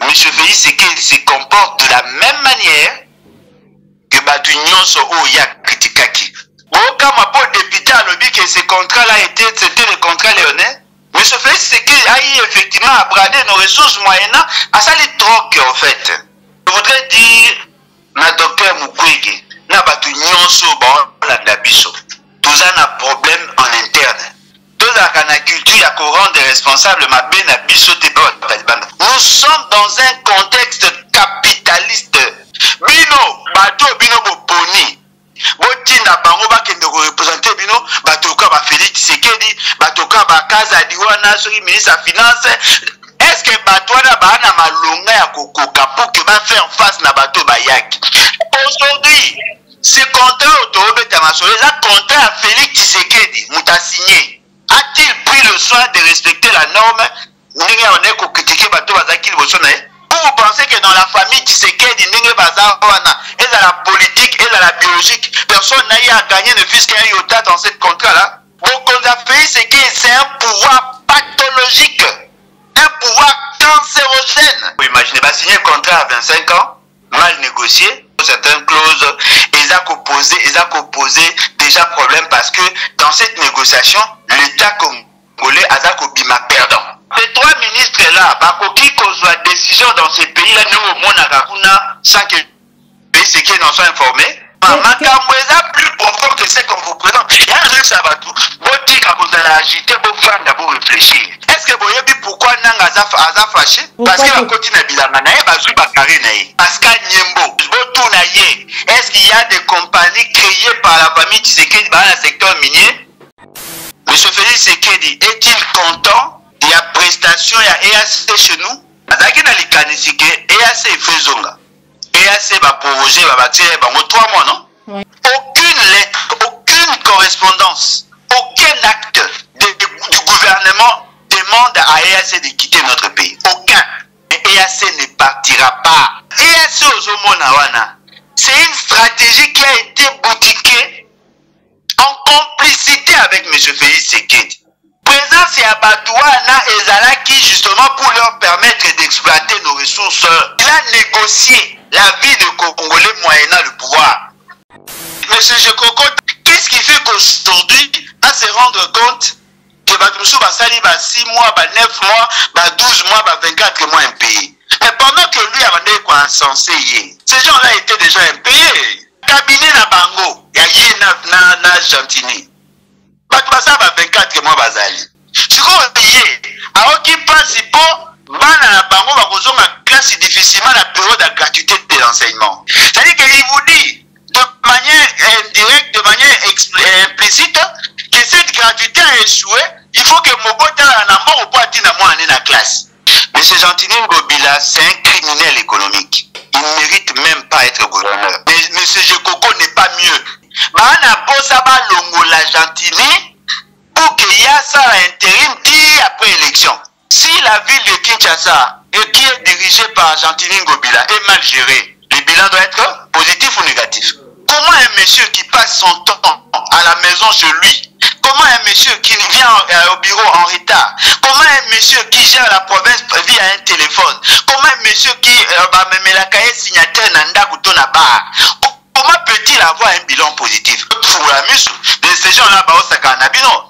M. Félix Tshisekedi se comporte de la même manière que Batu Nyonso Oya Kritikaki. Quand ma député a dit que ce contrat-là c'était le contrat léonais, M. Félix Tshisekedi a eu effectivement à brader nos ressources moyennant à ça les trocs en fait. Je voudrais dire, na docteur Mukwege, na Batu Nyonso la biso, tout ça a un problème en interne. Tout ça a une culture à rendre responsable ma ben à biso te bon. Nous sommes dans un contexte capitaliste. Bino, Batu Bino Boponi. Botinda bango bakende ko représenter bino batoka ba Félix Tshisekedi batoka ba Kaza Diwana soki ministre de finance. Est-ce que batwana ba na malonga ya kokoka pour que ba faire face na bato bayaki? Aujourd'hui, ce contrat autobeta masolo, ça contrat à Félix Tshisekedi muta signé. A-t-il pris le soin de respecter la norme? Ninga on est ko critiquer bato bazaki liboso na vous pensez que dans la famille Tshisekedi, et dans la politique, et dans la biologique, personne n'a eu à gagner ne fût-ce qu'un iota dans ce contrat-là? Donc, on a fait c'est un pouvoir pathologique, un pouvoir cancérogène. Vous imaginez, bah, signer un contrat à 25 ans, mal négocié, certaines clauses, ils ont posé déjà problème parce que dans cette négociation, l'État congolais a bima perdant. Les trois ministres là, Bakoki kozwa décision dans ces pays-là, nous au monde sans que les pays n'en soient informés. Makambo est plus profond que ce qu'on vous présente. Il y a un truc ça va tout. Boti ka kozala agité, bo faire d'abord réfléchir. Est-ce que vous savez pourquoi nanga aza fâché? Parce que Bakoti na bilanga na ye bazui bakari na ye. Parce qu'à Nyembo, botu na ye. Est-ce qu'il y a des compagnies créées par la famille Tshisekedi dans le secteur minier? Monsieur Félix Tshisekedi est-il content? Il y a prestation, il y a EAC chez nous. Azaki na likanisi ke EAC fait zonga. EAC va projet, va bâtir, va 3 mois, non? Oui. Aucune lettre, aucune correspondance, aucun acte du gouvernement demande à EAC de quitter notre pays. Aucun. Mais EAC ne partira pas. EAC aux Omonawana, c'est une stratégie qui a été boutiquée en complicité avec M. Félix Tshisekedi. Présence à Batouana et Zalaki justement pour leur permettre d'exploiter nos ressources. Il a négocié la vie de Congolais moyennant le pouvoir. Monsieur Jekoko, qu'est-ce qui fait qu'aujourd'hui, à se rendre compte que Batoussou va salir 6 mois, 9 mois, 12 mois, 24 mois impayés? Mais pendant que lui avait quoi insensé, ces gens-là étaient déjà impayés. Cabinet na bango, il y a na Gentini. Batouassa va 24 mois bazali. Si vous voyez, alors qui principaux, bana na bango va causer ma classe difficilement la période de gratuité de l'enseignement. C'est-à-dire qu'il vous dit de manière indirecte, de manière implicite, que cette gratuité a échoué, il faut que Mobota en amont au point de moi en la classe. Mais ce Gentini Ngobila, c'est un criminel économique. Il ne mérite même pas être gouverneur. Mais M. Jekoko n'est pas mieux. Bana bosa ba longo la Gentini pour qu'il y ait ça à intérim dit après élection. Si la ville de Kinshasa qui est dirigée par Gentini Ngobila est mal gérée, le bilan doit être positif ou négatif. Comment un monsieur qui passe son temps à la maison chez lui, comment un monsieur qui vient au bureau en retard, comment un monsieur qui gère la province via un téléphone, comment un monsieur qui me la cahier signataire nanda kutona bar, comment peut-il avoir un bilan positif? De ces gens-là, non.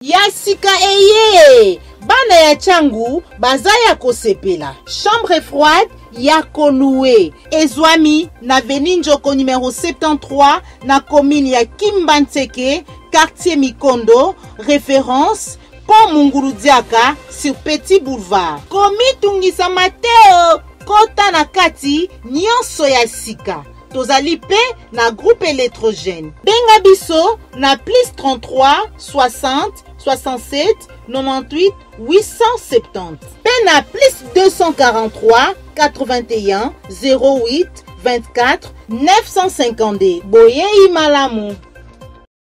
Yasika eye bana ya changu bazaya kosepela chambre froide ya Koloué ezwami na Avenue Njoko numéro 73 na commune ya Kimbantseke quartier Mikondo référence Pont Mungurudiaka sur Petit Boulevard komi tungisa Mateo kota na kati nyonso ya sika tozali pe na groupe électrogène benga biso na plus 33 60 67 98 870 pe na plus 243 81 08 24 952 boye imalamu.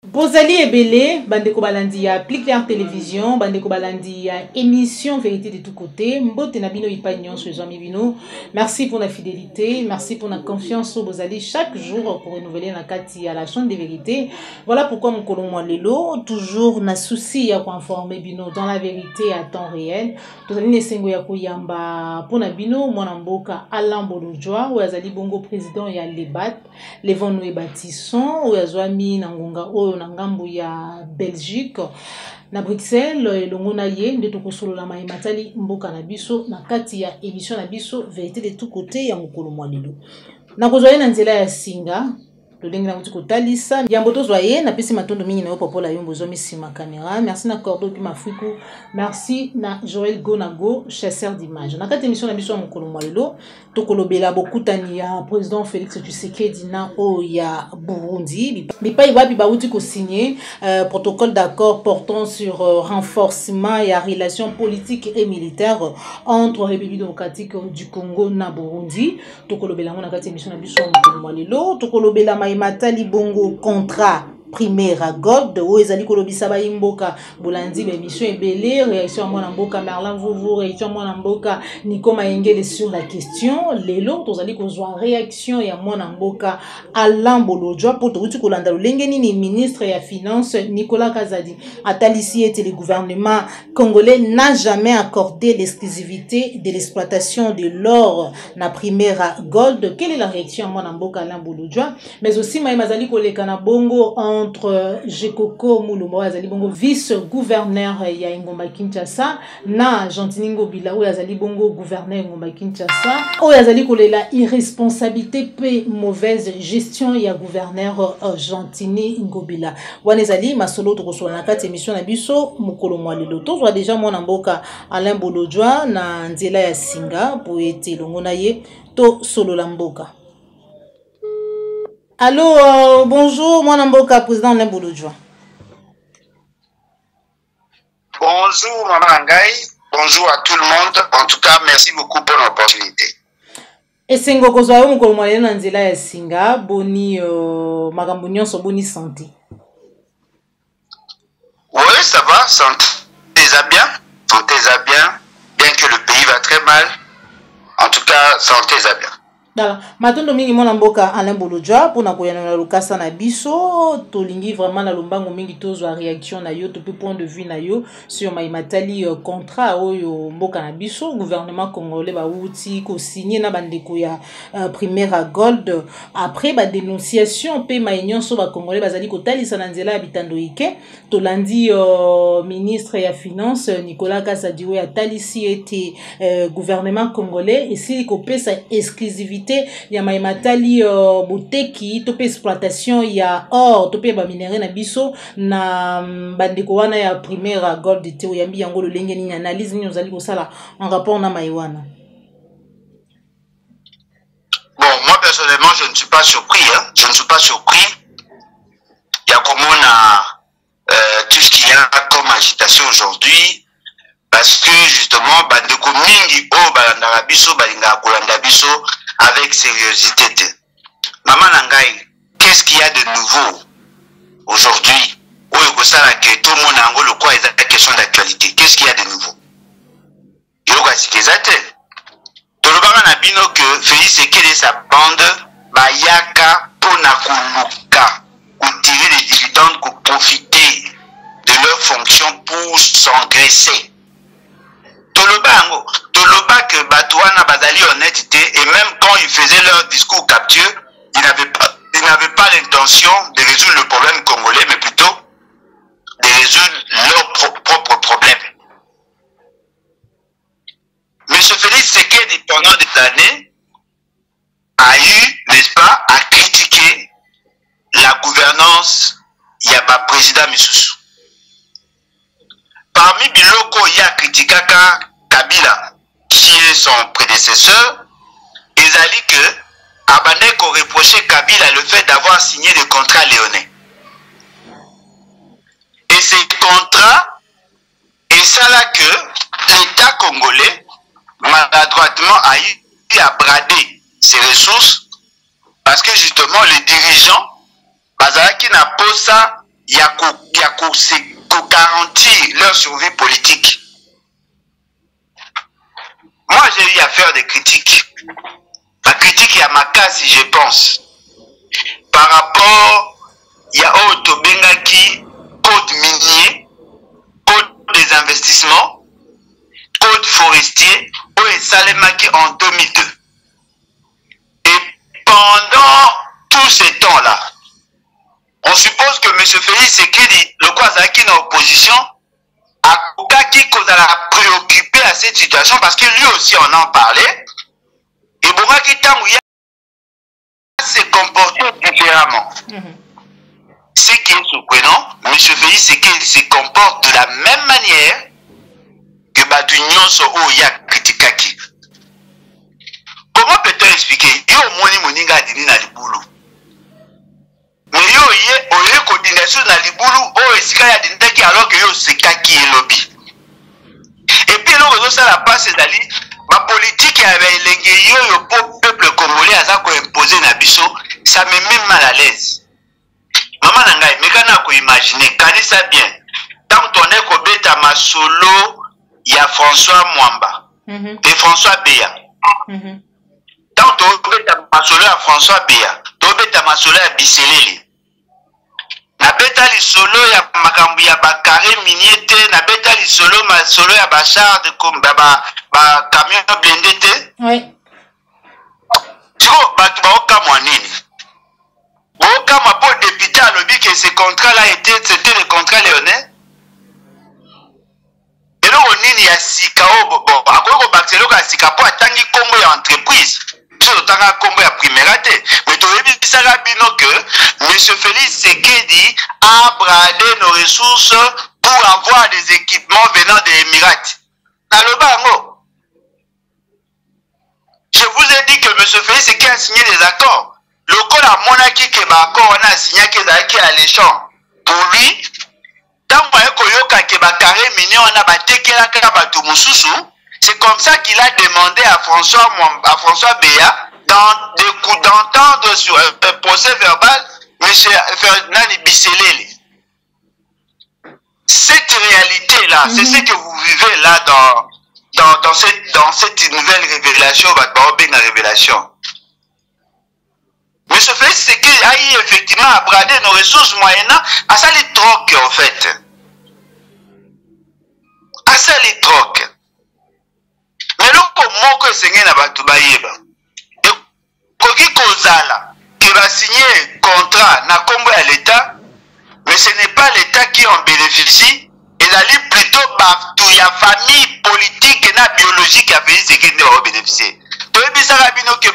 Bozali ebele, bandeko balandi ya Plus Clair Télévision, bandeko balandi ya émission Vérité de tous côtés. Mbote na bino ipagnon sur les amis bino. Merci pour la fidélité, merci pour la confiance au Bozali chaque jour pour renouveler la kati à la chaîne de vérité. Voilà pourquoi mon colon lelo toujours na souci à informer bino dans la vérité à temps réel. Tozali nesengo ya koyamba pona bino mwana mboka Alain Bolojwa ou azali bongo président ya Lebat, Levon Noué Batisson ou azwami na ngonga o na ngambu ya Belgique na Bruxelles elongo na ye nde tokosolola matali mboka na biso na kati ya émission na biso Vérité de tous côtés ya mokolo mwa lelo na kozwa na nzela ya singa tolingi na mutiko talisa yambo tozwa ye na pesi matondo mingi na yo popola yo mbozo misima caméra. Merci na Cordo puis Mafiku, merci na Joël Gonago chasseur d'images na kati émission na biso ya mokolo mwa lelo tokolobela bokutani ya président Félix Tshisekedi na o ya Burundi bipai wapi bauti ko signer protocole d'accord portant sur renforcement et relations politiques et militaires entre République démocratique du Congo na Burundi. Tokolobela na kati émission na biso ya mokolo mwa lelo tokolobela matali bongo contrat primaire God ou ezali kolobisa ba imboka bolandi ba émission ebele réaction mwana mboka Merlin Vouvou réaction mwana mboka Nico Maengele sur la question lelo tozali kozwa réaction ya mwana mboka Alain Bolojwa poto uti kolanda lolenge nini ministre ya finance Nicolas Kazadi atalisi ete le gouvernement congolais n'a jamais accordé l'exclusivité de l'exploitation de l'or na primaire gold. Quelle est la réaction mwana mboka Alain Bolojwa mais aussi maimazali koleka na bongo entre Jekoko Mulumba azali bongo vice-gouverneur ya Ngomba Kinshasa na Jantiningo Bila ou azali bongo gouverneur Ngomba Kinshasa ou azali kolela irresponsabilité pe mauvaise gestion ya gouverneur Jantini Ngobila wanezali masolo tokosola na kati émission na biso mokolo mwa lelo tozwa déjà mwana mboka Alain Bolojwa na nzela ya singa po ete longo na ye to solo la mboka. Allô, bonjour, mon amboka, président Alain Bolojwa. Bonjour, Maman Ngai. Bonjour à tout le monde. En tout cas, merci beaucoup pour l'opportunité. Et c'est ngo kozwa yo mokolo mwa lelo na nzela ya singa boni makambo nyonso boni santé. Oui, ça va, santé ça bien. Santé ça bien que le pays va très mal. En tout cas, santé ça bien. Dala, matondo mingi mwana mboka Alain Bolojwa pona koyana na lokasa na biso tolingi vraiment na lombango mingi tozwa réaction na yo tope point de vue na yo sur matali contrat oyo mboka na biso gouvernement congolais ba uti ko signer na bandeko ya primaire gold après ba dénonciation pe nyonso ba congolais bazali ko talisa na nzela ya bitando ike tolandi ministre ya finance Nicolas Kazadi ya talisi ete gouvernement congolais esi ko pesa exclusivité ya matali boteki tope exploitation ya or tope ba minerai na biso na bandeko wana ya primaire gold te oyambi yango lolenge nini analyse nini ozali kosala en rapport na maiwana. Bon, moi personnellement je ne suis pas surpris je ne suis pas surpris. Il y a comme tout ce qu'il y a comme agitation aujourd'hui parce que justement bandeko mingi o balanda biso balinga kolanda biso avec sérieuxité. Maman Nangai, qu'est-ce qu'il y a de nouveau aujourd'hui? Tout le monde a le quoi est la question d'actualité. Qu'est-ce qu'il y a de nouveau? Il y a ce qu'ils attendent. Tout le monde a dit que Félix Sekedi et sa bande, Bayaka, Ponakuluka, pour tirer les dividendes, pour profiter de leurs fonctions pour s'engraisser. Toloba que Batouana Bazali honnêteté et même quand ils faisaient leur discours capture, ils n'avaient pas l'intention de résoudre le problème congolais, mais plutôt de résoudre leurs propres problèmes. M. Félix Sekedi, pendant des années, a eu, n'est-ce pas, à critiquer la gouvernance Yaba président Missoussou. Parmi Biloko, il y a critiqué Kabila, qui est son prédécesseur, ils ont dit que Abaneko reprochait Kabila le fait d'avoir signé des contrats léonais. Et ces contrats, et ça là que l'État congolais, maladroitement, a eu à brader ses ressources, parce que justement, les dirigeants, Bazalaki n'a pas ça il y a qu'on garantit leur survie politique. Moi, j'ai eu à faire des critiques. La critique est à ma casse, si je pense. Par rapport, il y a Otobengaki, code minier, code des investissements, code forestier, et Salemaki en 2002. Et pendant tous ces temps-là, on suppose que M. Félix Tshisekedi, le Kwazaki dans l'opposition, a préoccupé à cette situation parce que lui aussi on en parlait. Et Bongaki Tamouya s'est comporté différemment. Ce qui est surprenant, M. Félix Tshisekedi se comporte de la même manière que Batu Nyonso Oya Kritikaki. Comment peut-on expliquer? Yo moni moninga dini na libulu. Mais yo oye coordination na libulu o esika ya dindaki alors que yo sekaki elobi. Et puis là ça la passe dali ma politique ya elenge yo pour peuple congolais aza ko imposer na biso, ça me met mal à l'aise. Maman nangai mekana ko imaginer kanisa bien. Tant on est ko beta masolo ya François Mwamba et François Beya. Tant on beta masolo ya François Beya, to beta masolo ya Biseleli. Na beta li solo ya makambu ya bakare miniete, na beta li solo ma solo ya bachar de comme ba camion blindé te. Oui. Tiko batu ba okamwa nini? Okamwa pour député à lobby que ce contrat là c'était le contrat léonais. Et là on nini ya sika bon akoko bakelo ka sika po atangi kombo ya entreprise. Tanga kombo ya primerate. Mais tu as bino que M. Félix Tshisekedi a bradé nos ressources pour avoir des équipements venant des Émirats. Dans le bango. Je vous ai dit que M. Félix Tshisekedi a signé des accords. Le col a monaki que l'accord on a signé qui est alléchant. Pour lui, tant que carré mini on a battu c'est comme ça qu'il a demandé à François Beya d'entendre sur un procès verbal M. Ferdinand Biseleli. Cette réalité-là, c'est ce que vous vivez là dans cette nouvelle révélation, la révélation. M. Félix Tshisekedi a eu effectivement à brader nos ressources moyennant à ça les trocs en fait. À ça les trocs. Mais là, comment que c'est que Nabatu Bayeba? Koki Kozala, qui va signer contrat na Congo à l'État, mais ce n'est pas l'État qui en bénéficie, il a dit plutôt toute la famille politique et biologique qui a fait ce qu'il doit bénéficier. Donc, il y a des gens qui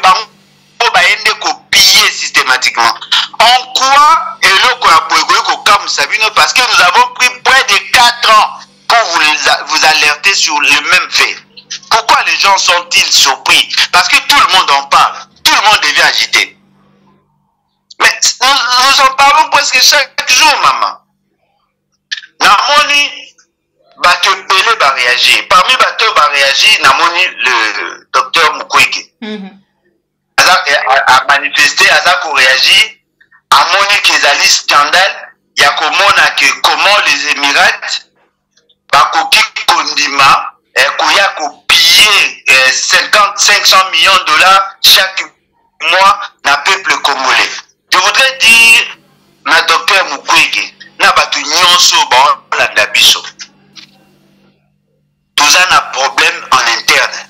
ont pillé systématiquement. En quoi est le parce que nous avons pris près de 4 ans pour vous alerter sur le même fait. Pourquoi les gens sont-ils surpris? Parce que tout le monde en parle. Tout le monde devient agité. Mais nous en parlons presque chaque jour, maman. Namoni, bateau Pelé va réagir. Parmi bateau va réagir, Namoni, le docteur Mukwege. A manifesté, a réagi. Amoni Kezali scandale. Il y a comment les Émirats, Bakoki Kondima, Kouya piller 500 millions de dollars chaque mois dans le peuple congolais. Je voudrais dire, na docteur Mukwege, na batu nyonso ba la dabiso. Tout ça a un problème en interne.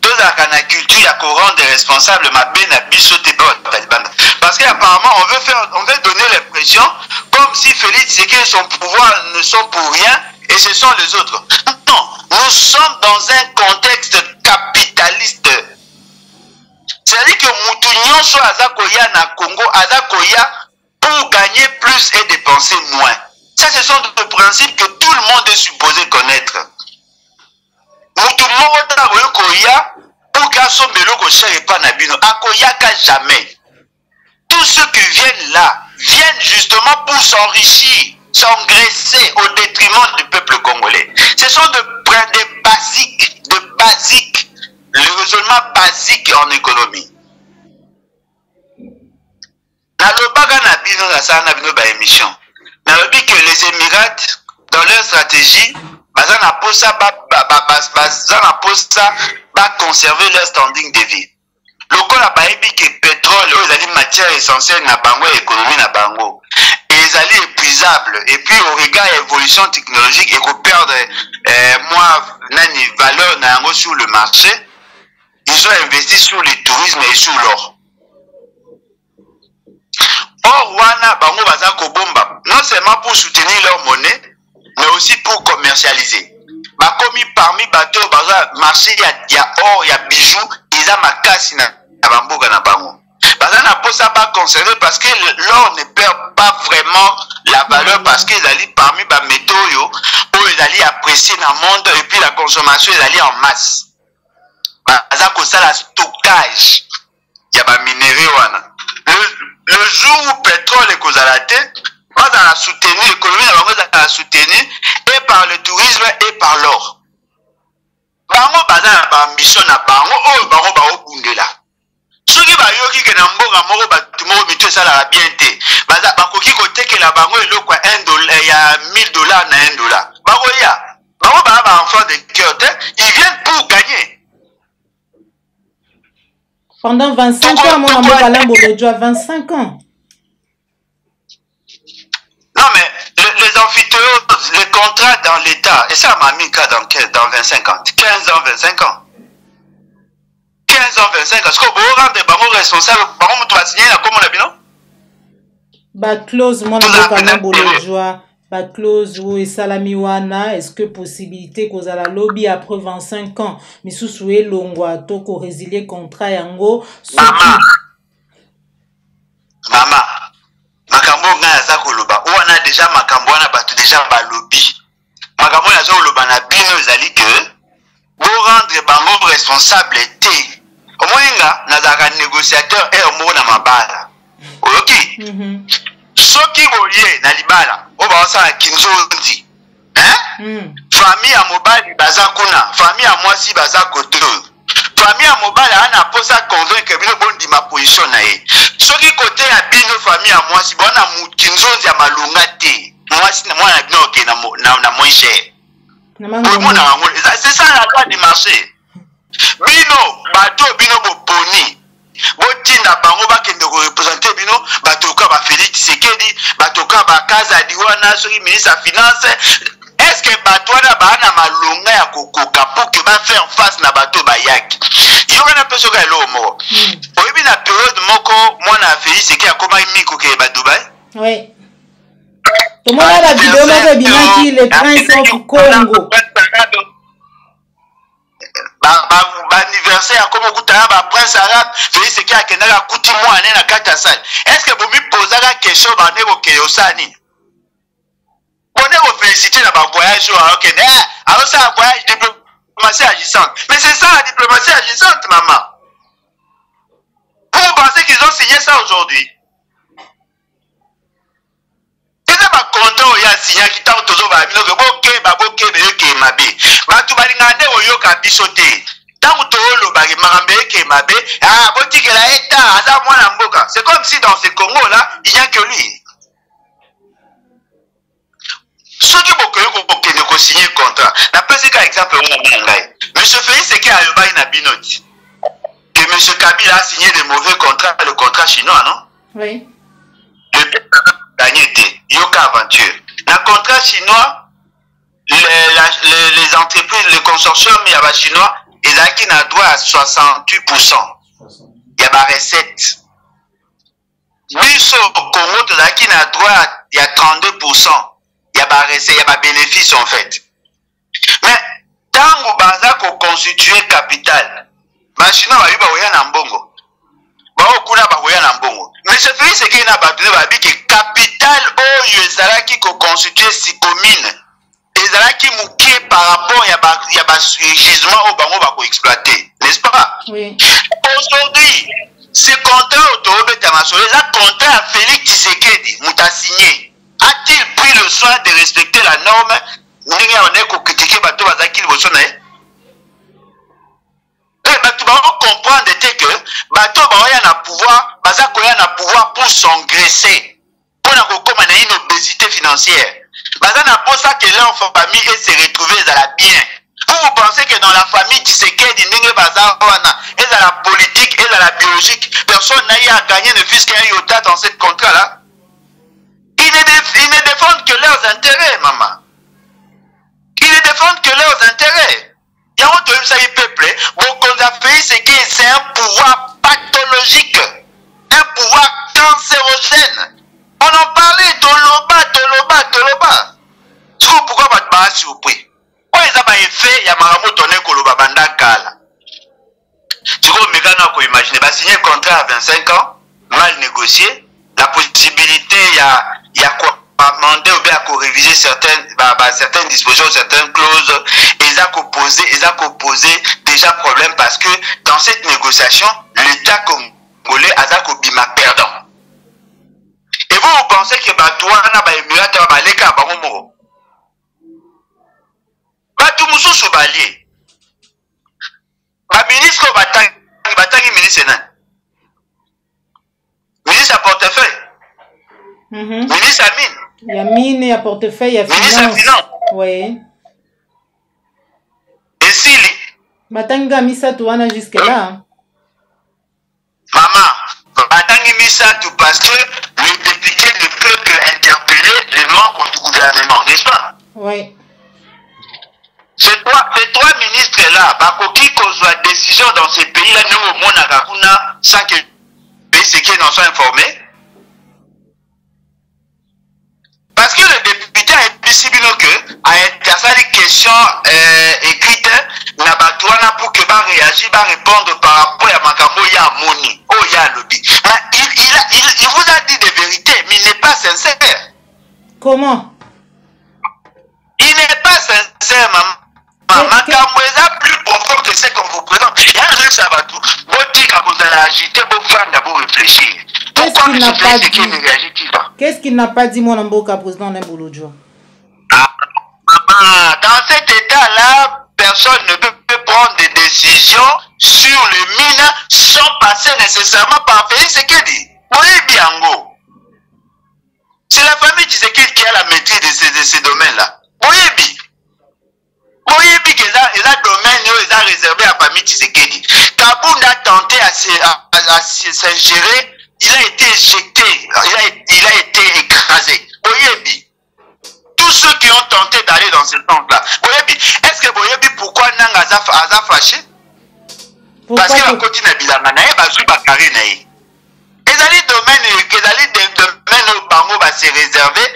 Tout ça a une culture à rendre responsable ma ben abiso te parce qu'apparemment on veut donner l'impression comme si Félix Tshisekedi et son pouvoir ne sont pour rien et ce sont les autres. Non, nous sommes dans un contexte capitaliste. C'est-à-dire que Moutounion soit Azakoya na Congo, Azakoya pour gagner plus et dépenser moins. Ça, ce sont des principes que tout le monde est supposé connaître. Moutounion Azakoya pour qu'à son beloko cher pas nabino, Akoya ka jamais. Tous ceux qui viennent là viennent justement pour s'enrichir, s'engraisser au détriment du peuple congolais. Ce sont des basiques, le raisonnement basique en économie. Dans le baga na bino na sa na bino ba émission. nalobi que les Émirats dans leur stratégie baza na posa ba conserver leur standing de vie. Lokola bayebi que pétrole oyo ezali matière essentielle na bango et économie na bango ezali épuisable et puis au regard ya évolution technologique et ko perdre nani valeur na yango sur le marché, ils ont investi sur le tourisme et sur l'or. Or wana bango baza ko bomba non seulement pour soutenir leur monnaie mais aussi pour commercialiser. Bakomi parmi bateau baza marché ya or ya bijoux ils a makasi na bamboka na bango. Baza na posa ba conserver parce que l'or ne perd pas vraiment la valeur parce qu'ils allaient parmi ba métaux yo où ils allaient apprécier dans le monde et puis la consommation ils allaient en masse. Baza ko ça la stockage ya ba minéraux wana. Le jour où pétrole est causalité, on va soutenir l'économie, on va soutenir et par le tourisme et par l'or. Bango baza na ambition na bango oyo bango ba obundela. Soki ba yoki ke na mboka moko batu moko mito sala la bien te. Baza bakoki ko tekela bango eloko $1 ya $1000 na $1. Bango ya. Bango ba enfant de cœur te, ils viennent pour gagner. Pendant 25 ans, mon amour Balambo Lodjoa, 25 ans. Non, mais les amphithéâtres, les contrats dans l'État, et ça m'a mis dans 25 ans, 15 ans, 25 ans. 15 ans, 25 ans. Est-ce que vous rendez bango responsable, bango tu vas signer là, comme on a dit, non? Ba clause, mon amour Balambo Lodjoa. Ba clause ou salami wana est-ce que possibilité qu'on a la lobby après 25 ans mais sous souhait longwa to ko résilier contrat yango mama makambo nga za koloba wana déjà makambo wana batu déjà ba lobby makambo ya zo koloba na bino ezali que bo rendre bango responsable té au moins na za négociateur et au moins na mabala OK soki boye na libala oba osala kinzonzi famille ya mobali baza kuna famille ya mwasi baza koto famille ya mobali ana posa convaincre bino bondima position na ye soki kote ya bino famille ya mwasi bona kinzonzi ya malunga te mwasi na mwana bino ke na moins cher c'est ça la loi du marché bino bato bino boponi botinda bango bakende ko représenter bino batoka ba Félix Tshisekedi batoka ba Kaza Diwana soki ministre ya finance est-ce que batwana bana malonga ya kokoka pour que ba faire face na bato bayaki yoka na peso ka lo mo oyebi na période moko mwana Félix Tshisekedi akoma miko ke ba Dubai oui tout le monde a la vidéo moko binaki le prince of Congo anniversaire comme kutana ba prince arabe Félix Tshisekedi akendaka kuti mwana na kata sali est-ce que bomi posaka question ba ndeko ke yosani bonne ko féliciter na ba voyage au okende alors ça voyage diplomatie agissante mais c'est ça la diplomatie agissante maman vous pensez qu'ils ont signé ça aujourd'hui c'est pas content ya signé qui tant tozo ba bino ke boke be ke mabe batu balingande oyoka bisote tant tolo ba marambe ke mabe botikela eta aza mwana mboka c'est comme si dans ce Congo là il n'y a que lui ceux qui boke ko signer contrat na pesi ka exemple on ngai monsieur Félix Tshisekedi ayoba na binoti que monsieur Kabila a signé de mauvais contrats le contrat chinois non oui le gagné yoka aventure le contrat chinois les entreprises le consortium ya ba chinois ils ont droit à 68%. Il y a des recettes. Oui, au Congo, ils ont droit à 32%. Il y a des recettes, il y a des bénéfices en fait. Mais tant que vous constituez capital, les Chinois vont y avoir un bongo. Mais ce fait, c'est qu'il y a un capital qui constitue 6 communes. Ezalaki mukie par rapport ya ba gisement au bango ba ko exploiter, n'est-ce pas? Oui. Aujourd'hui, ce contrat autoroute international, le contrat à Félix Tshisekedi, muta signé. A-t-il pris le soin de respecter la norme? Ndenge on est ko critiquer bato bazaki liboso na ye. Bato ba comprendre que bato ba ya na pouvoir, baza ko ya na pouvoir pour s'engraisser. pour une obésité financière. Baza na posa que leur famille et se retrouver à la bien. Vous pensez que dans la famille Tshisekedi ndenge baza wana, et dans la politique et dans la biologique, personne n'a eu à gagner ne fût-ce qu'un iota dans ce contrat là. Ils ne défendent que leurs intérêts, maman. Ils ne défendent que leurs intérêts. Il y a autre chose peuple, c'est un pouvoir pathologique, un pouvoir cancérogène. On en parlait Toloba. C'est pourquoi vous êtes surpris. Quand ils ont fait, il y a un tonné Koloba Bandakala. Tu vois, on imaginer, signer un contrat à 25 ans, mal négocié, la possibilité, il y a quoi demander ou bien à réviser certaines dispositions, certaines clauses, ils ont opposé déjà problème parce que dans cette négociation, l'État congolais a bima perdant. Et vous pensez que Batouana ba émirateur ba leka ba ngomoro. Batou mususu balié. Ba ministre batangi ministre nan. Ministre à portefeuille. Ministre à mine. Il y a mine, il y a portefeuille, il y a finance. Ministre à finance. Oui. Et Sili. Batanga Misatou wana jusque là. Maman, Batangi Misatou parce que le député ne peut que interpeller les membres du gouvernement, n'est-ce pas? Oui. Ces trois ministres-là, Bakoki kozwa décision dans ces pays-là, nous au monde sans que les pays n'en soient informés. Parce que le député a été que a été des questions écrites na batouana pour que va réagir, va répondre par rapport à Makambo ya Moni, oh ya lobby. Il vous a dit des vérités, mais il n'est pas sincère. Comment? Il n'est pas sincère, maman. Makambo est plus profond que ce qu'on vous présente. Il y a un truc ça va tout. Vous dites que vous allez agiter, vous faites d'abord réfléchir. Qu'est-ce qu'il n'a pas dit, mon amboka, président Nembouloudjo? Dans cet état-là, personne ne peut prendre des décisions sur les mines sans passer nécessairement par Félix Tshisekedi. Oui, Biango. C'est la famille Tshisekedi qui a la maîtrise de ces domaines-là. Oui, que les domaines sont réservés à la famille Tshisekedi. Kabound a tenté à s'ingérer. Il a été éjecté, il a été écrasé. Boyebi, tous ceux qui ont tenté d'aller dans ce sens-là. Boyebi, est-ce que Boyebi, pourquoi Nanga a fâché? Parce que la côté n'a pas de bazou bakari naï. Les domaines au bango va se réserver.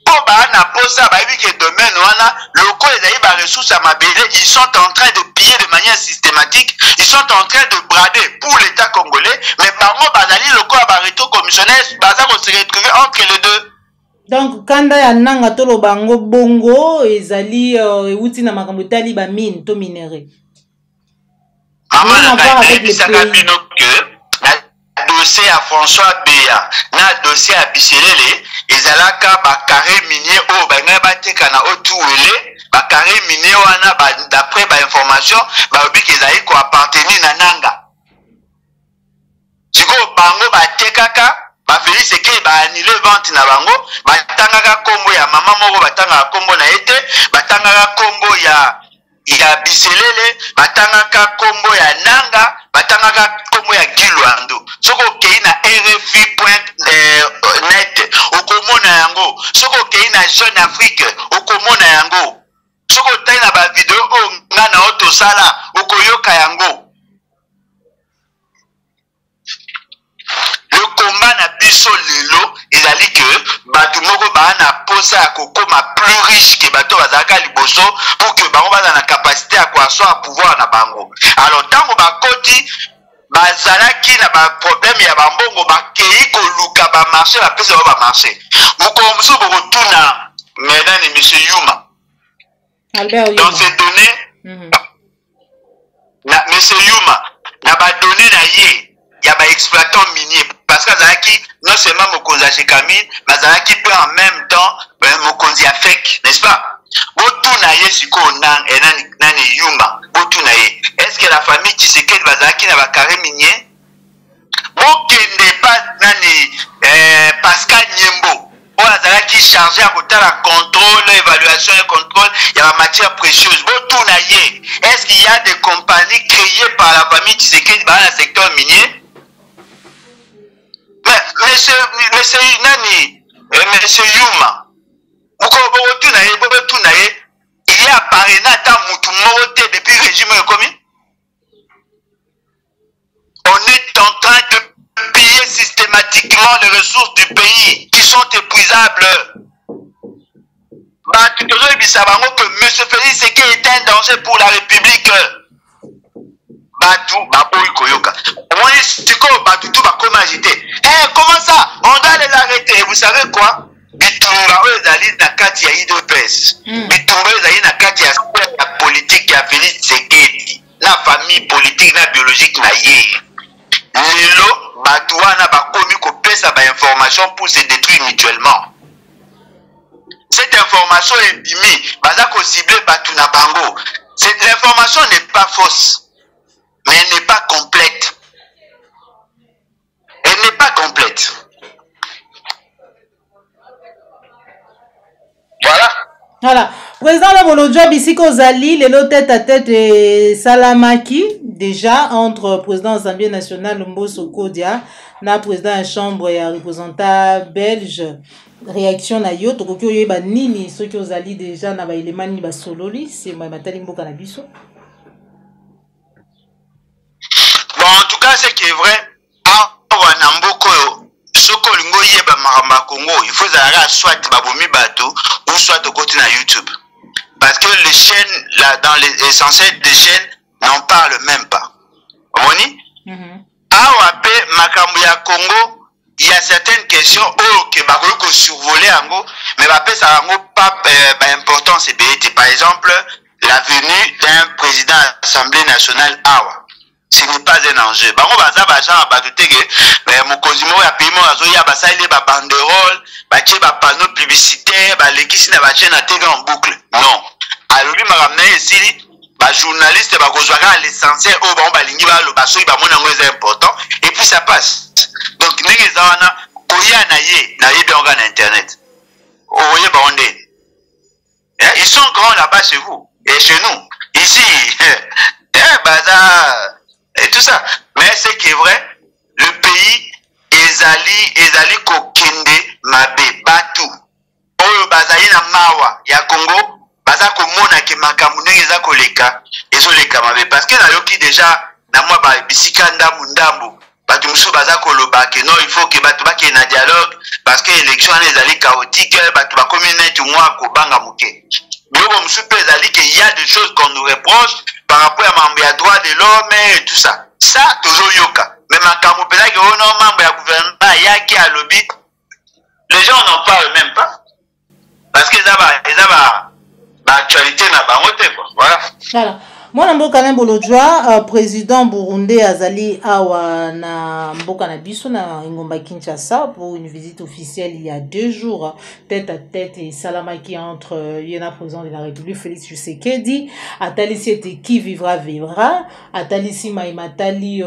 Pour na posa ba bi que domaine wana loko les ba ressources à mabélé, ils sont en train de piller de manière systématique, ils sont en train de brader pour l'État congolais, mais par moi bazali loko ba reto commissionnaire baza ko se retrouver entre les deux. Donc kanda ya nanga to lo bango bongo ezali euti na makambo tali ba mine to minéré. Maman na que dossier à François Béa, na dossier à Bisselele, ezalaka ba carré minier au banga bateka na otuwele, ba carré minier wana d'après ba information, ba obi kezali ko appartenir na nanga. Siko bango batekaka, ba Félix Tshisekedi ba annulé vente na bango, batangaka kombo ya mama moko batangaka kombo na ete, batangaka kombo ya Bisselele, batangaka kombo ya nanga, batangaka kombo ya Gilwando. Soko kei na RFI.net okomona yango. Soko kei na Jeune Afrique okomona yango. Soko tai na ba video o ngana oto sala okoyoka yango. Le combat na biso lelo ezali que batu moko ba na posa ya kokoma plus riche que bato bazaka liboso pour que bango baza na capacité à asseoir pouvoir na bango. Alors tango bakoti bazalaki na ba problème ya bambongo bakei koluka ba marché ba pesa ba marché. Mukomso bokotuna mesdames et messieurs Yuma. Albert Yuma. Dans ces données na monsieur Yuma na ba données na ye ya ba exploitant minier parce que zalaki non seulement mokonzi achekamine mais zalaki peut en même temps mokonzi afek, n'est-ce pas? Botuna ye siko nani Yuma botuna ye. Est-ce que la famille Tshisekedi bazalaki na ba carré minier? Bokende pas nani Pascal Nyembo qui chargé à la contrôle, évaluation et contrôle, il y a la matière précieuse. Est-ce qu'il y a des compagnies créées par la famille Tshisekedi dans le secteur minier? Mais monsieur Yuma, il y a Parinata Moutoumorote depuis le régime commis. On est en train de piller systématiquement les ressources du pays qui sont épuisables. Que M. Félix Tshisekedi est un danger pour la République. Comment ça? On doit les arrêter. Vous savez quoi? Bitumba ezali na kati ya IDPS. Bitumba ezali na kati ya politique ya Félix Tshisekedi. La famille politique na biologique na ye. Lelo batouana bakomi kopesa ba information pour se détruire mutuellement. Cette information est bimi, baza ko cibler batu na bango. L'information n'est pas fausse, mais elle n'est pas complète. Elle n'est pas complète. Voilà. Président Labolodjo Bisiko Zali, le tête à tête et Salamaki, déjà entre président de l'Assemblée nationale Mbosso Kodia, na président de la Chambre et représentant belge. Réaction na yo to kokyo yeba nini soki ozali déjà na ba élément ni ba sololi c'est ma matali mboka na biso. Bon, en tout cas, ce qui est vrai, awa na mboko soko lingo yeba maramba Congo, il faut zara soit babomi bato ou soit au côté na YouTube. Parce que les chaînes là dans les essentiels des chaînes n'en parlent même pas. Omoni? Awa pe makambo ya Congo. Il y a certaines questions que je vais survoler, mais ça n'a pas d'importance. Par exemple, la venue d'un président de l'Assemblée nationale, ce n'est pas un enjeu. Non. Alors, les journalistes, l'essentiel, c'est important, et puis ça passe. Donc, Internet. Ils sont grands là-bas chez vous et chez nous. Ici, et tout ça. Mais ce qui est vrai, le pays, Ezali Kokende Mabe, Batu, Oyo Bazali na Mawa, ya Congo, Baza Komona ke Makamune Ezako Leka, Ezoleka Mabe. Parce que Nayoki déjà, na moi, Bisika Ndambu Ndambu. Non, il faut que batu baki na dialogue parce que l'élection est chaotique, batu ba communauté moi ko banga muke. Bioko msupe ezali que il y a des choses qu'on nous reproche par rapport à membre ya droit de l'homme et tout ça. Ça toujours yoka. Mais makamu pela que on membre ya gouvernement ya qui a lobby. Les gens n'en parlent même pas. Parce que ça va actualité na bangote quoi. Voilà. Mwana mboka na Bolodjoa, président burundais Azali awa na mboka na biso na ngomba Kinshasa pour une visite officielle il y a 2 jours, tête à tête et Salamaki entre Yena président de la République Félix Tshisekedi, Atalisi était qui vivra vivra, Atalisi maimatali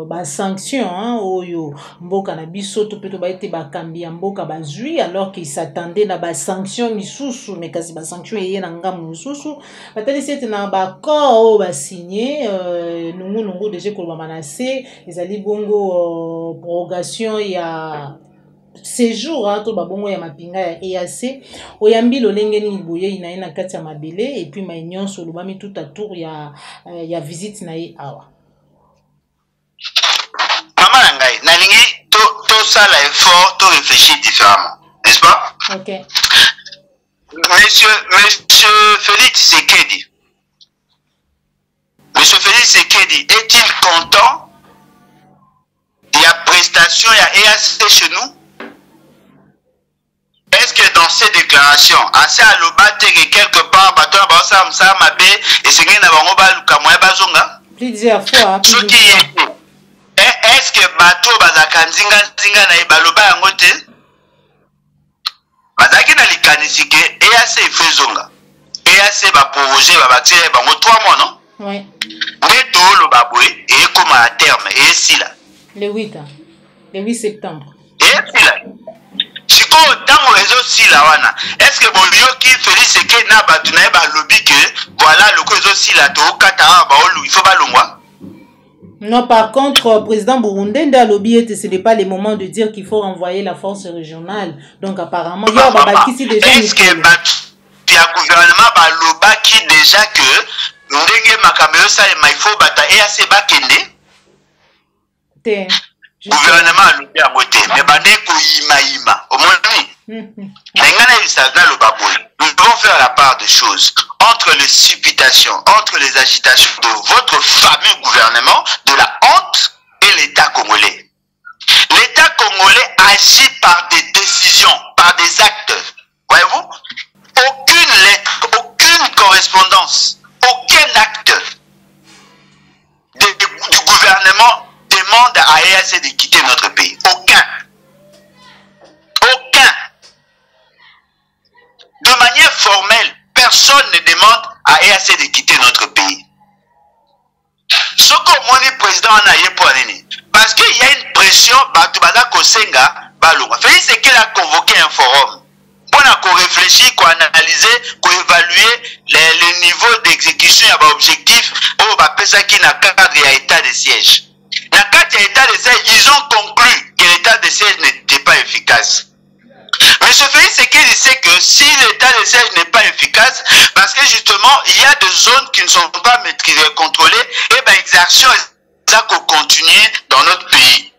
ba sanction oyo mboka na biso to peto ba ete ba kambi ya mboka bazui alors qu'il s'attendait na ba sanction misusu mais kasi ba sanction yena ngamu misusu, Atalisi était na ba ba signé nungu déjà ko ba menacé ezali bongo prorogation ya séjour to ba bongo ya mapinga ya EAC oyambi lolenge ni boye ina na kati ya mabele et puis ma nyonso lobami tout à tour ya visite na ye awa maman ngai nalingi to sala effort to réfléchir différemment, n'est-ce pas? OK. Monsieur Félix Tshisekedi, Monsieur Félix Tshisekedi, est-il content de la prestation de EAC chez nous? Est-ce que dans ces déclarations, assez à l'obate quelque part, plusieurs fois, est-ce que bateau bazaka nzinga na ibaloba yango te? Bazaki na likanisi ke EAC ifezonga. EAC ba projet ba batie bango 3 mois non? Oui. Mais tout le baboué est comme à terme et si là. Le 8 septembre. Et si là. Si siko tango ezo sila wana est-ce que bolioki Félix Tshisekedi na batu na ba lobby que voilà le ko ezo sila to kata ba olu il faut ba longwa. Non, par contre, président burundais nda lobby ce n'est pas le moment de dire qu'il faut renvoyer la force régionale. Donc apparemment il y a babakisi déjà. Est-ce que le gouvernement ba lobaki déjà que ndenge makamelo ça il faut bata EAC bakende? Gouvernement a loupé à côté, mais bande ko ima au moins nous devons faire la part des choses entre les supputations, entre les agitations de votre fameux gouvernement, de la honte et l'État congolais. L'État congolais agit par des décisions, par des actes. Voyez-vous? Aucune lettre, aucune correspondance, aucun acte du gouvernement demande à EAC de quitter notre pays. Aucun. Aucun. De manière formelle, personne ne demande à EAC de quitter notre pays. Ce que moi, le président en a eu pour l'année, parce qu'il y a une pression, Félix Tshisekedi a convoqué un forum pour réfléchir, pour analyser, pour évaluer les niveaux d'exécution et l'objectif qui n'a cadre et état de siège. Dans le cadre de l'état de siège, ils ont conclu que l'état de siège n'était pas efficace. Mais ce Félix Tshisekedi sait que si l'état de siège n'est pas efficace, parce que justement, il y a des zones qui ne sont pas maîtrisées, contrôlées, et bien l'exercice ça qu'on continue dans notre pays.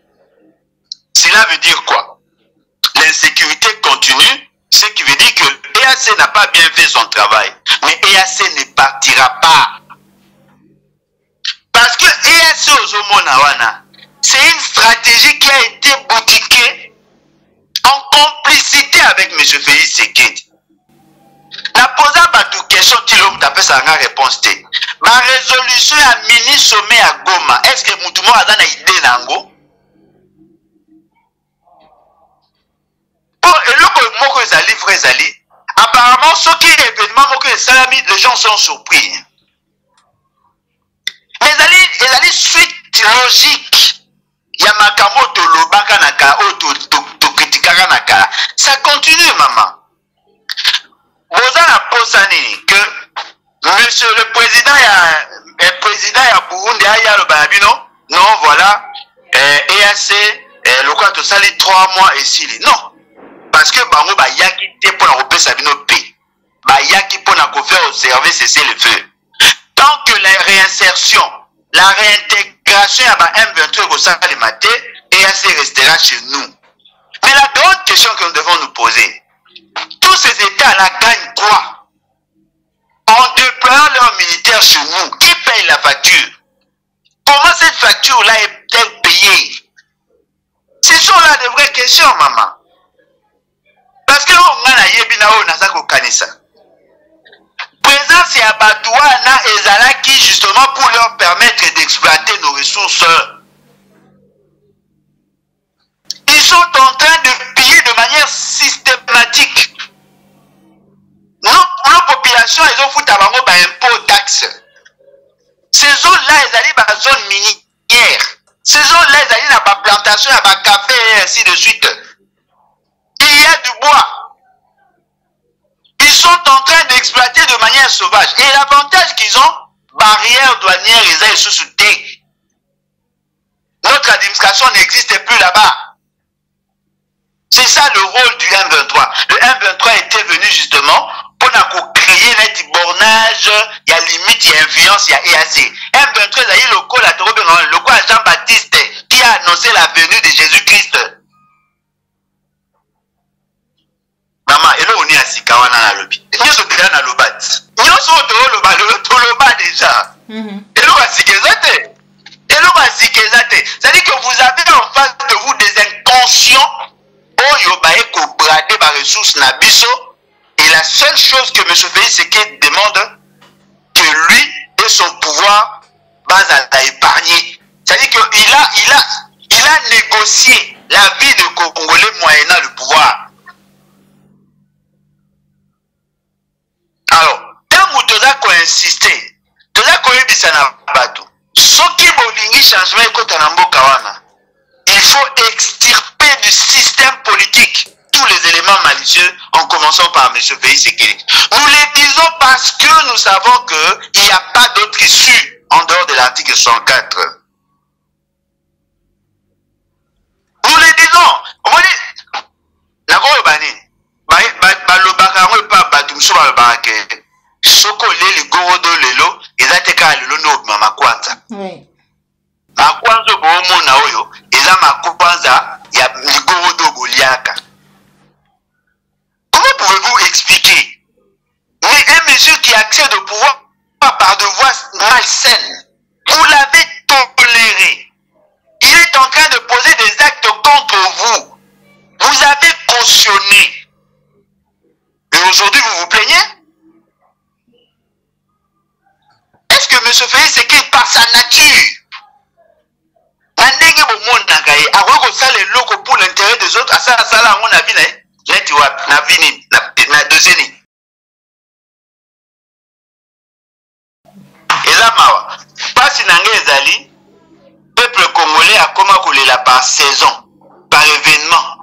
Cela veut dire quoi? L'insécurité continue, ce qui veut dire que l'EAC n'a pas bien fait son travail. Mais l'EAC ne partira pas. Parce que EAC aux Omonawana, c'est une stratégie qui a été boutiquée en complicité avec M. Félix Tshisekedi. La posa batu question tilom tapé sa réponse te. Ma résolution à mini sommet à Goma. Est-ce que Moutoumou a une idée nango? Oh, et le moko ezali vrai ezali. Apparemment, ce qui est événement moko salami, les gens sont surpris. Mais ezali suite logique. Yamakamoto lobaka naka to kritikaka naka. Ça continue maman. Vous avez posé que monsieur le président ya Burundi a le babino non voilà EAC le quoi tout ça les 3 mois et si non parce que bango ba yaki te pour la repesa bino p ba yaki pour na ko faire observer cesser le feu tant que la réinsertion la réintégration à ba M23 au ça les maté EAC restera chez nous. Mais la grande question que nous devons nous poser, tous ces États-là gagnent quoi? En déployant leurs militaires chez nous, qui paye la facture? Comment cette facture-là est-elle payée? Ce sont là de vraies questions, maman. Parce que on a yebinao nasako kanisa. Présence à Batouana et Zalaki justement pour leur permettre d'exploiter nos ressources. Ils sont en train de piller de manière systématique. Nos populations, elles ont foutu à bango par impôt taxes. Ces zones-là, elles allaient dans la zone minière. Ces zones-là, elles allaient dans la plantation, dans le café et ainsi de suite. Il y a du bois. Ils sont en train d'exploiter de manière sauvage. Et l'avantage qu'ils ont, barrière douanière, ils ont sous-souté. Notre administration n'existe plus là-bas. C'est ça le rôle du M23. Le M23 était venu justement pour créer un bornage, il y a limite, il y a influence, il y a EAC. M23, il y a le col Jean-Baptiste qui a annoncé la venue de Jésus-Christ. Maman, et là on est à Sikawana na lobi. Nous sommes déjà dans le bat. Nous sommes dans le bat déjà. Et là on va Sikezate. Et là on va Sikezate. C'est-à-dire que vous avez en face de vous des inconscients. Et la seule chose que M. Félix Tshisekedi demande, que lui et son pouvoir base à épargner. C'est-à-dire qu'il a négocié la vie de Congolais moyennant le pouvoir. Alors, tant que tu as insisté, tu as dit ce qui bolingi changement il faut extirper du système politique tous les éléments monsieur, en commençant par M. Félix Tshisekedi. Nous les disons parce que nous savons qu'il n'y a pas d'autre issue en dehors de l'article 104. Nous les disons. On va dire, la grosse banine, le pas batumso balbarake. Soko le gorodo lelo, ezate ka lelo no mama kwanza. Oui. Makwanzo bomo na oyo, eza makwanza ya ligorodo goliaka. Comment pouvez-vous expliquer un monsieur qui accède au pouvoir par de voies malsaines, vous l'avez toléré. Il est en train de poser des actes contre vous. Vous avez cautionné. Et aujourd'hui, vous vous plaignez? Est-ce que M. Félix Tshisekedi, par sa nature, pour l'intérêt des autres, à ça, là, on a vu, na deuxième. Et là, passe ezali, peuple congolais a commencé par saison, par événement.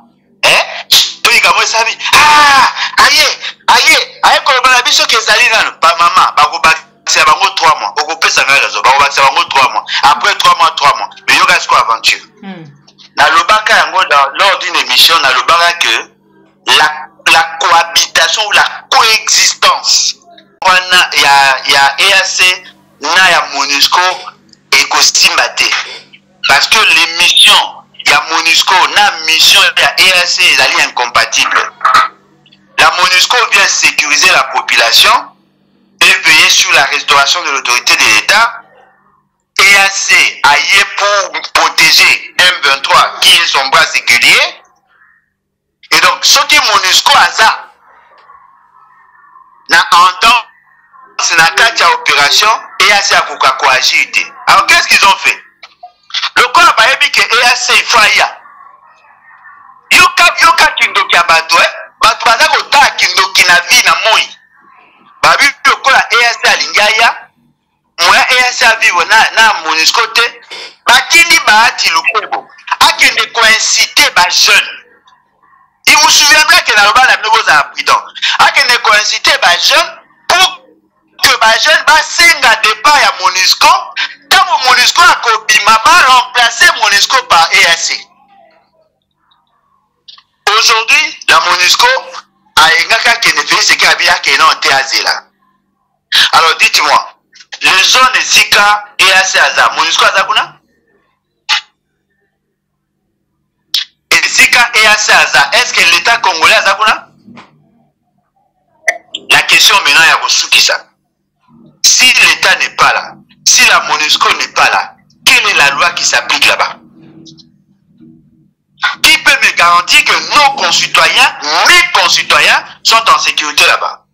Aïe, collaboration qui est allée dans pas maman, c'est avant 3 mois. On peut s'en raison, c'est avant 3 mois. Après 3 mois. Mais il y a quoi aventure? Dans le bac, lors d'une émission, dans le bac, que la cohabitation ou la coexistence, il y a EAC, il y a MONUSCO et Kostimate. Parce que les missions, il y a MONUSCO, la mission, il y a EAC, ils sont incompatibles. La MONUSCO vient sécuriser la population et veiller sur la restauration de l'autorité de l'État. EAC aille pour protéger M23 qui est son bras séculier. Et donc, ce qui est MONUSCO a ça, en temps, c'est dans le cadre opération EAC a coagir. Alors, qu'est-ce qu'ils ont fait? Le corps a dit que EAC il faut aller. Yoka kindoki abato, bato baza kota kindoki na vie na moi. Babi lokola EAC alingaya, moya EAC a vivre na MONUSCO te, bakini baati lokobo, akende coïnciter ba jeune. Il vous souviendra que dans le bas de la nouveau appridant, akende coïnciter ba jeune pour que ba jeune ba senga départ à MONUSCO, quand MONUSCO a kobima ba remplacer MONUSCO par EAC. Aujourd'hui, la MONUSCO a engaka kende Félix Tshisekedi a kene en Théazela. Alors dites-moi, les zones de Sika EAC Aza, MONUSCO Aza kuna? Et Sika EAC Aza, est-ce que l'État congolais Aza kuna? La question maintenant est à Sukisa. Si l'État n'est pas là, si la MONUSCO n'est pas là, quelle est la loi qui s'applique là-bas? Qui peut me garantir que nos concitoyens, mes concitoyens, sont en sécurité là-bas?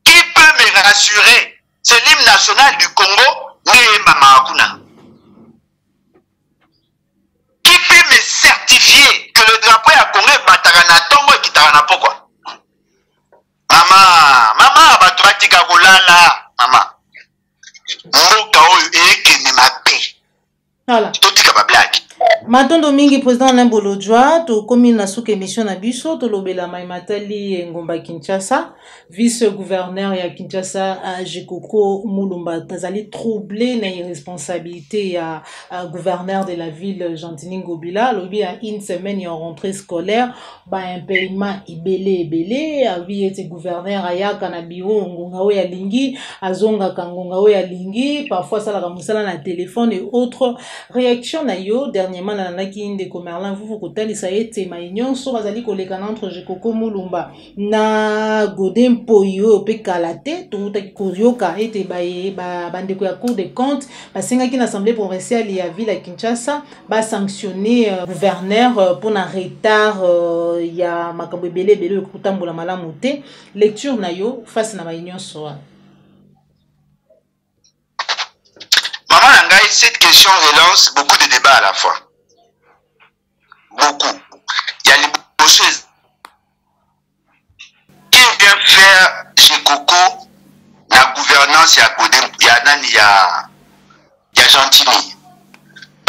Qui peut me rassurer? C'est l'hymne national du Congo, Mama. Qui peut me certifier que le drapeau est à Congo et Batarana Tombo et Kitarana pourquoi? Maman, Batoratika Rolala, maman. Moka oyo ekene mabe. Voilà. Totika ba blague. Matondo mingi président Limbolo Joa to komi na souke émission na biso to lobela Matali Ngomba Kinshasa vice-gouverneur ya Kinshasa Jekoko Mulumba tazali troublé na irresponsabilité ya gouverneur de la ville Gentini Ngobila lobi à une semaine en rentrée scolaire ba un paiement ibele avi était gouverneur ayaka na biro ngonga o ya lingi azonga kangonga o ya lingi parfois ça la musala na téléphone et autres réactions na yo dernièrement na naki inde Merlin vous kotali ça été ma union so bazali koleka entre Jekoko Mulumba na Godem Poyo pe kalate tout koyoka été ba bandeko ya cour des comptes basenga ki na assemblée provinciale ya ville à Kinshasa ba sanctionner gouverneur pour na retard ya makambo belé kutambola malamu te lecture na yo face na ba union so. Maman Nangai, cette question relance beaucoup de débats à la fois. Beaucoup. Il y a les bosseuses qui vient faire Jekoko la gouvernance, il y a Gentini.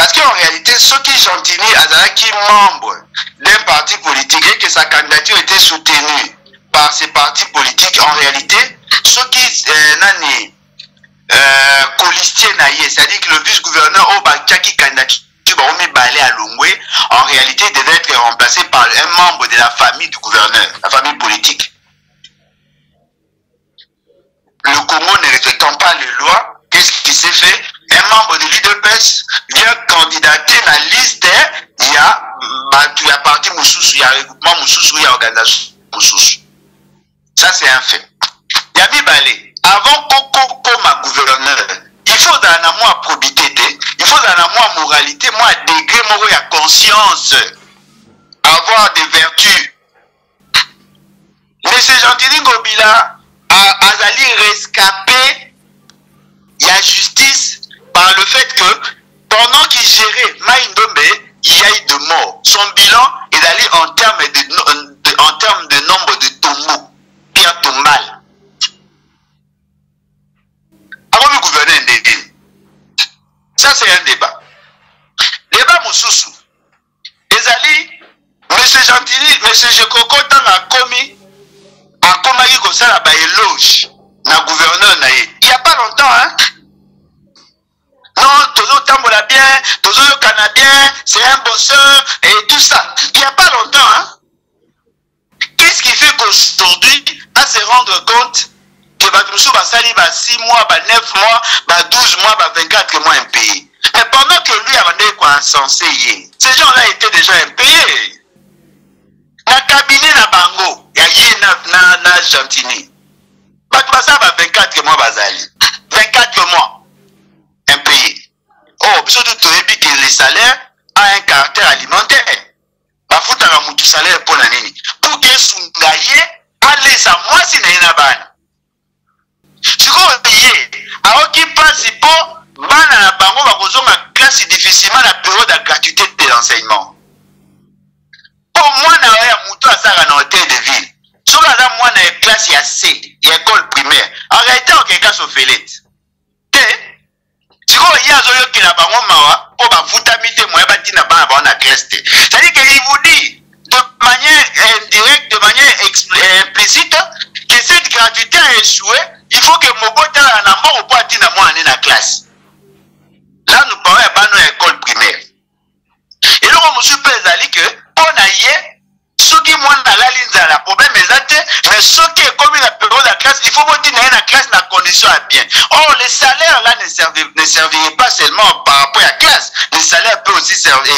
Parce qu'en réalité, ceux qui Gentini Azalaki membre d'un parti politique et que sa candidature était soutenue par ces partis politiques, en réalité, ceux qui nani colistier naïe, c'est-à-dire que le vice-gouverneur Obakaki candidature à Longwe, en réalité devait être remplacé par un membre de la famille du gouverneur, la famille politique. Le Congo ne respectant pas les lois, qu'est-ce qui s'est fait? Un membre de l'UDPS vient candidater la liste, il y a parti Moussous, il y a regroupement Moussous, il y a organisation Moussous. Ça c'est un fait. Il y a Bibalé, avant Coco comme gouverneur, il faut dans un mois probité, il faut dans un mois moralité, moi degré, moi il y a conscience, avoir des vertus. Mais c'est Gentili Ngobila Azali rescapé, il y a justice par le fait que pendant qu'il gérait Maïndombe, il y a eu de morts. Son bilan est allé en termes de nombre de tombeaux, Pierre Tombal. Avant le gouverneur Ndédine. Ça c'est un débat. Débat Moussoussou. Ezali, M. Gentili, M. Jekoko dans la commis, a commis comme ça la éloge na gouverneur naïe. Il n'y a pas longtemps, hein? Non, Tozo Tambola bien, Tozo Canadien, c'est un bosseur et tout ça. Il n'y a pas longtemps, hein? Qu'est-ce qui fait qu'aujourd'hui, à se rendre compte que Batumsou va salir 6 mois, 9 mois, 12 mois, 24 mois impayés? Mais pendant que lui avait quoi censé y, ces gens-là étaient déjà impayés. Na cabinet na bango, il y a na Gentini. Ça va 24 mois bazali. 24 mois impayés. Oh, surtout que les salaires a un caractère alimentaire. Bafuta la mutu salaire pour la nini. Pour que sungaye allez sa moi si na bana. Si vous voyez, alors qui participe bana na bango ba kozonga classe difficilement la période de gratuité de l'enseignement. Pour moi na ya mutu asaka na hôtel de ville. Sur la moi na classe ya C, école primaire. En réalité on quelque chose fait l'être. Si vous y a zoyo qui la bango mawa pour ba futamite moi ba tina ba na classe. C'est-à-dire qu'il vous dit de manière indirecte, de manière implicite que cette gratuité a échoué, il faut que Mobota na mort pour tina moi en la classe. Là nous parlons à nos école primaire. Et là on me suis pesali que on a hier ceux qui moins dans la ligne la problème est mais ceux qui est comme la période de la classe, il faut voter dans la classe dans condition à bien. Or, les salaires là ne serviraient pas seulement par rapport à la classe. Les salaires peuvent aussi servir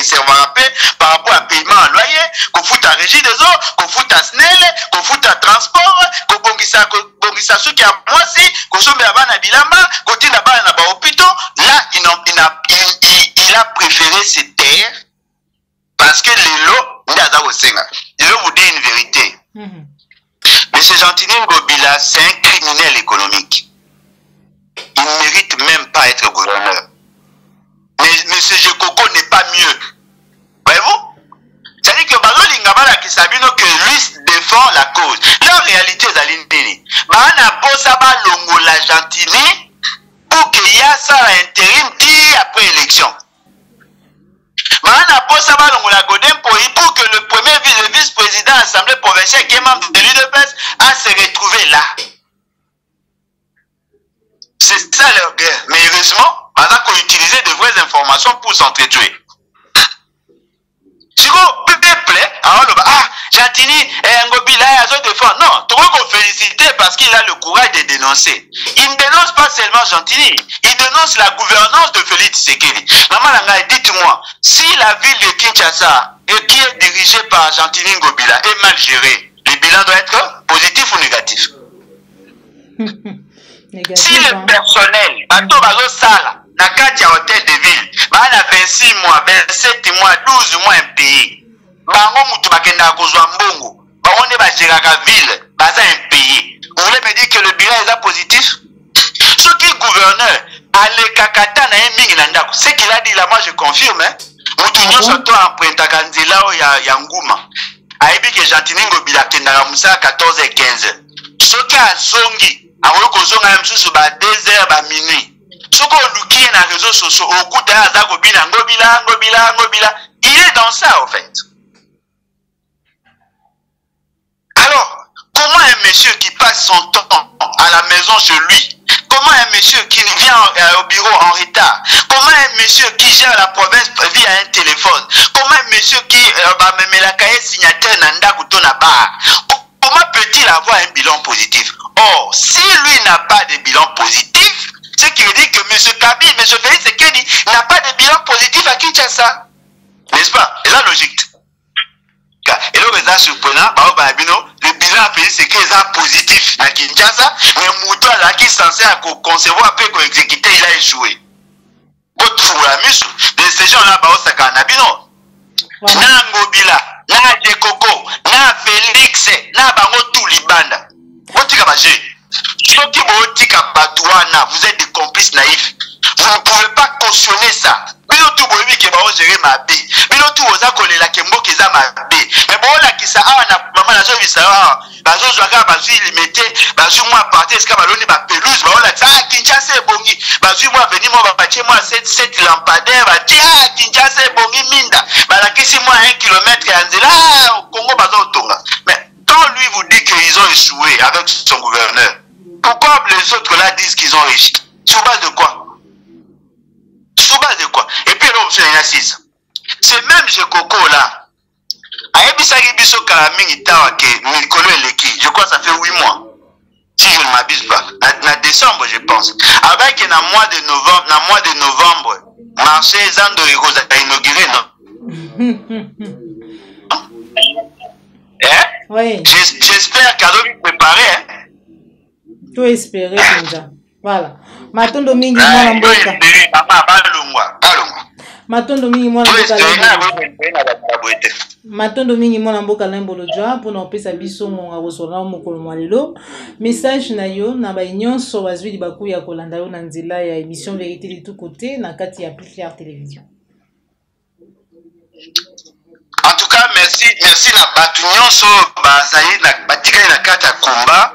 par rapport à paiement en loyer, qu'on fout à régie des eaux, qu'on fout à SNEL, qu'on fout à transport, qu'on bongisa ceux qui a moisi, qu'on somme à Bana Bilamba, qu'on tire à Bana hôpitaux. Là, il a préféré se taire parce que les lots, je vais vous dire une vérité. Monsieur Gentini Ngobila, c'est un criminel économique. Il ne mérite même pas être gouverneur. Mais monsieur Jekoko n'est pas mieux. Voyez-vous? C'est-à-dire que Bazo Lingabala qui sabino que lui défend la cause. Là, en réalité, Zalindini. Bahana Posaba Longo la Gentini pour qu'il y ait ça à intérim 10 après élection. Mahana Posaba Longola Godin pour que le premier vice-président de l'Assemblée provinciale qui est membre de l'UDPS a se retrouvé là. C'est ça leur guerre. Mais heureusement, on a utilisé de vraies informations pour s'entretuer. Si vous plaît, alors Gentini Ngobila a défendu. Non, tu veux féliciter parce qu'il a le courage de dénoncer. Il ne dénonce pas seulement Gentini, il dénonce la gouvernance de Félix Tshisekedi. Maman Langa, dites-moi, si la ville de Kinshasa qui est dirigée par Gentini Ngobila est mal gérée, le bilan doit être positif ou négatif? Négatif, si le personnel, bateau bazo sala, na kati ya hôtel de ville, ba na 26 mois, 27 mois, 12 mois impayés. Bango mutu bakenda kozwa mbongo, bango ne ba géraka ville, baza impayé. Vous voulez me dire que le bilan est positif? Ce qui est gouverneur, ale kakata na mingi na ndako, ce qu'il a dit là, moi je confirme, hein. Mutu nyonso to emprunta nzela o ya nguma. Aibi que Gentini Ngobila kendaka musa 14 et 15. Ce qui a zongi, a kozonga msusu ba 2 heures ba minuit. Soko luki na réseaux sociaux, au goût d'un gobila, ngobila. Il est dans ça, en fait. Alors, comment un monsieur qui passe son temps à la maison chez lui, comment un monsieur qui vient au bureau en retard, comment un monsieur qui gère la province via un téléphone, comment un monsieur qui me la cahier signataire nanda na bar, comment peut-il avoir un bilan positif? Or, si lui n'a pas de bilan positif, ce qui veut dire que M. Kabi, M. Félix Tshisekedi n'a pas de bilan positif à Kinshasa. N'est-ce pas? C'est la logique. Et là, c'est surprenant, le bilan à Félix Tshisekedi est positif à Kinshasa, mais Mouto là qui est censé concevoir après qu'on exécute, il a échoué. Ces gens-là, ça Kanabino. Na Ngobila, na Dekoko, na Félix, na Bango tout Libanda. Vous êtes des complices naïfs. Vous ne pouvez pas cautionner ça. Mais tout le monde qui va gérer ma bé. Mais tout le monde qui va gérer ma bé. Mais bon, là, qui ça a maman la joie, ça a. Bazo Joaga, Bazo limité, Bazo moi parti, est-ce qu'il va donner ma pelouse? Bah, là, ça, Kinshasa est bongi. Bazo moi venir, moi, va bâtir moi 7 lampadaires, va dire, Kinshasa est bongi, minda. Bah, là, qu'est-ce que moi 1 kilomètre et en dit là, au Congo, Bazo Tonga. Mais quand lui vous dit qu'ils ont échoué avec son gouverneur, pourquoi les autres là disent qu'ils ont réussi? Sur base de quoi? Sur base de quoi? Et puis là, monsieur Yassis, c'est même ce coco là. Je crois que ça fait 8 mois. Si je ne m'abuse pas. En décembre, je pense. Avec le mois de novembre, marché Zando et Rosa a inauguré, non? Hein? Oui. J'espère qu'à l'eau préparé, hein? Tout espérer déjà. Voilà. Matondo mingi mwana mboka. Matondo mingi mwana mboka. Matondo mingi mwana mboka lembolo jwa pour na pesa biso ngonga kosola mokolo mwalelo. Message na yo na ba nyonso bazwi libaku ya kolanda yo na nzela ya émission Vérité de tout côté na kati ya Plus Clair Télévision. En tout cas, merci na batu nyonso bazali na batika na kata combat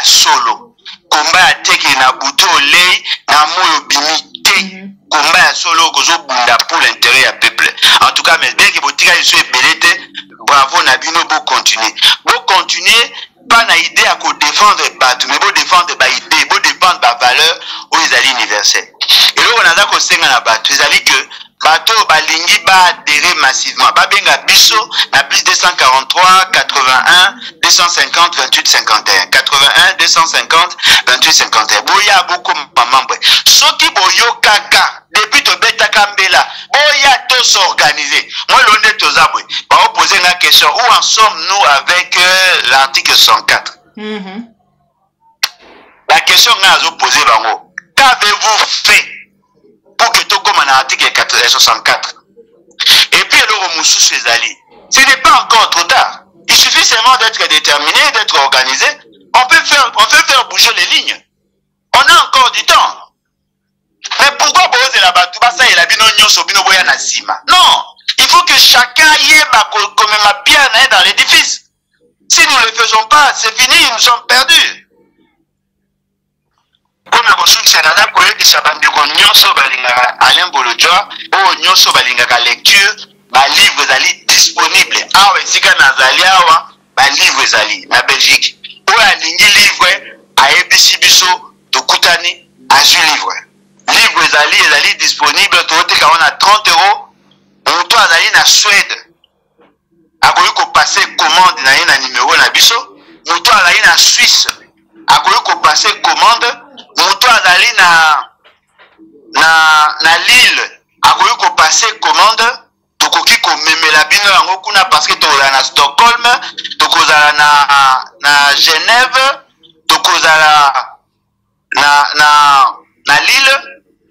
solo. Combat teke na buto lei na moyo bimite. Combat solo gozo bunda pour l'intérêt du peuple. En tout cas, mais bien que botika iso ebelete, bravo na bino bo continuer. Bo continuer pas na idée à ko défendre batu, mais bo défendre ba idée, bo défendre ba valeur ou ezali universel. Et là on a ko senga na batu, ezali que bato balingi ba adhérer massivement. Ba benga biso na plus 243 81 250 28 51 81 250 28 51. Boya beaucoup membre. Soki boyo kaka depuis to beta kambela. Boya to s'organiser. Moi l'on to zabwe. Ba poser la question où en sommes-nous avec l'article 104. La question nga poser bango. Qu'avez-vous fait pour que tout comme un article 64. Et puis alors Moussou Ezali. Ce n'est pas encore trop tard. Il suffit seulement d'être déterminé, d'être organisé. On peut faire bouger les lignes. On a encore du temps. Mais pourquoi poser la batouba ça et la binonio sobino boya nasima? Non, il faut que chacun y ait comme ma pierre dans l'édifice. Si nous ne le faisons pas, c'est fini, nous sommes perdus. Comme la construction n'a pas eu de sabande de nyonso balinga Alain Bolodjoa, ou nyonso balinga ka lecture, ba livre zali disponible. Awa esika nazali awa, ba livre zali na Belgique. Ou alingi livre a ebisi biso to kutani azu livre. Livre zali disponible to te ka on 30 €. Moto azali na Suède. Akoyi ko passer commande na na numéro na biso. Moto azali na Suisse. Akoyi ko passer commande. Moto azali na Lille akoyi ko passer commande tokoki ko memela bino yango kuna parce que tokozala na Stockholm, tokozala na Genève, tokozala na Lille,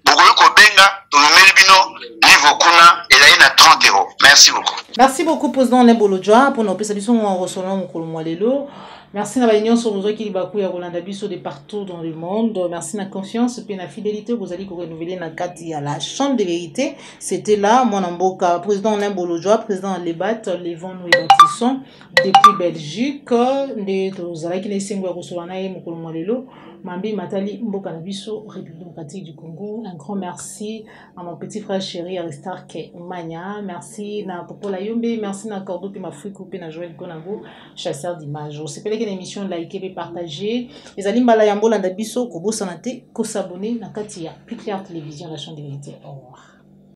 bokoyi ko benga tomemeli bino livre kuna ezali na 30 €. Merci beaucoup. Merci beaucoup président Lembolo Joa pour nos pesa biso en recevant mokolo mwalelo. Merci na baignon sur vous qui bakou ya Rolanda biso de partout dans le monde. Merci na confiance et la fidélité vous allez renouveler na kati à la chambre de vérité. C'était là mon amboka président Limbolojoa, président Lebat, Levon nous bâtissons depuis Belgique de tozala ki na sengo ya kosolana ye mokolo molelo. Mambi Matali Mboka Nabiso, République démocratique du Congo. Un grand merci à mon petit frère chéri Aristarque Mania. Merci na Popola Yombe. Merci na Cordo Pima Frikou Pina Joël Konango, chasseur d'images. C'est pas l'émission like et partager. Les Alimbala Yambo Landabiso, Kobo Sanate, Ko s'abonner na Katia, Picard Télévision, la chaîne de vérité. Au revoir.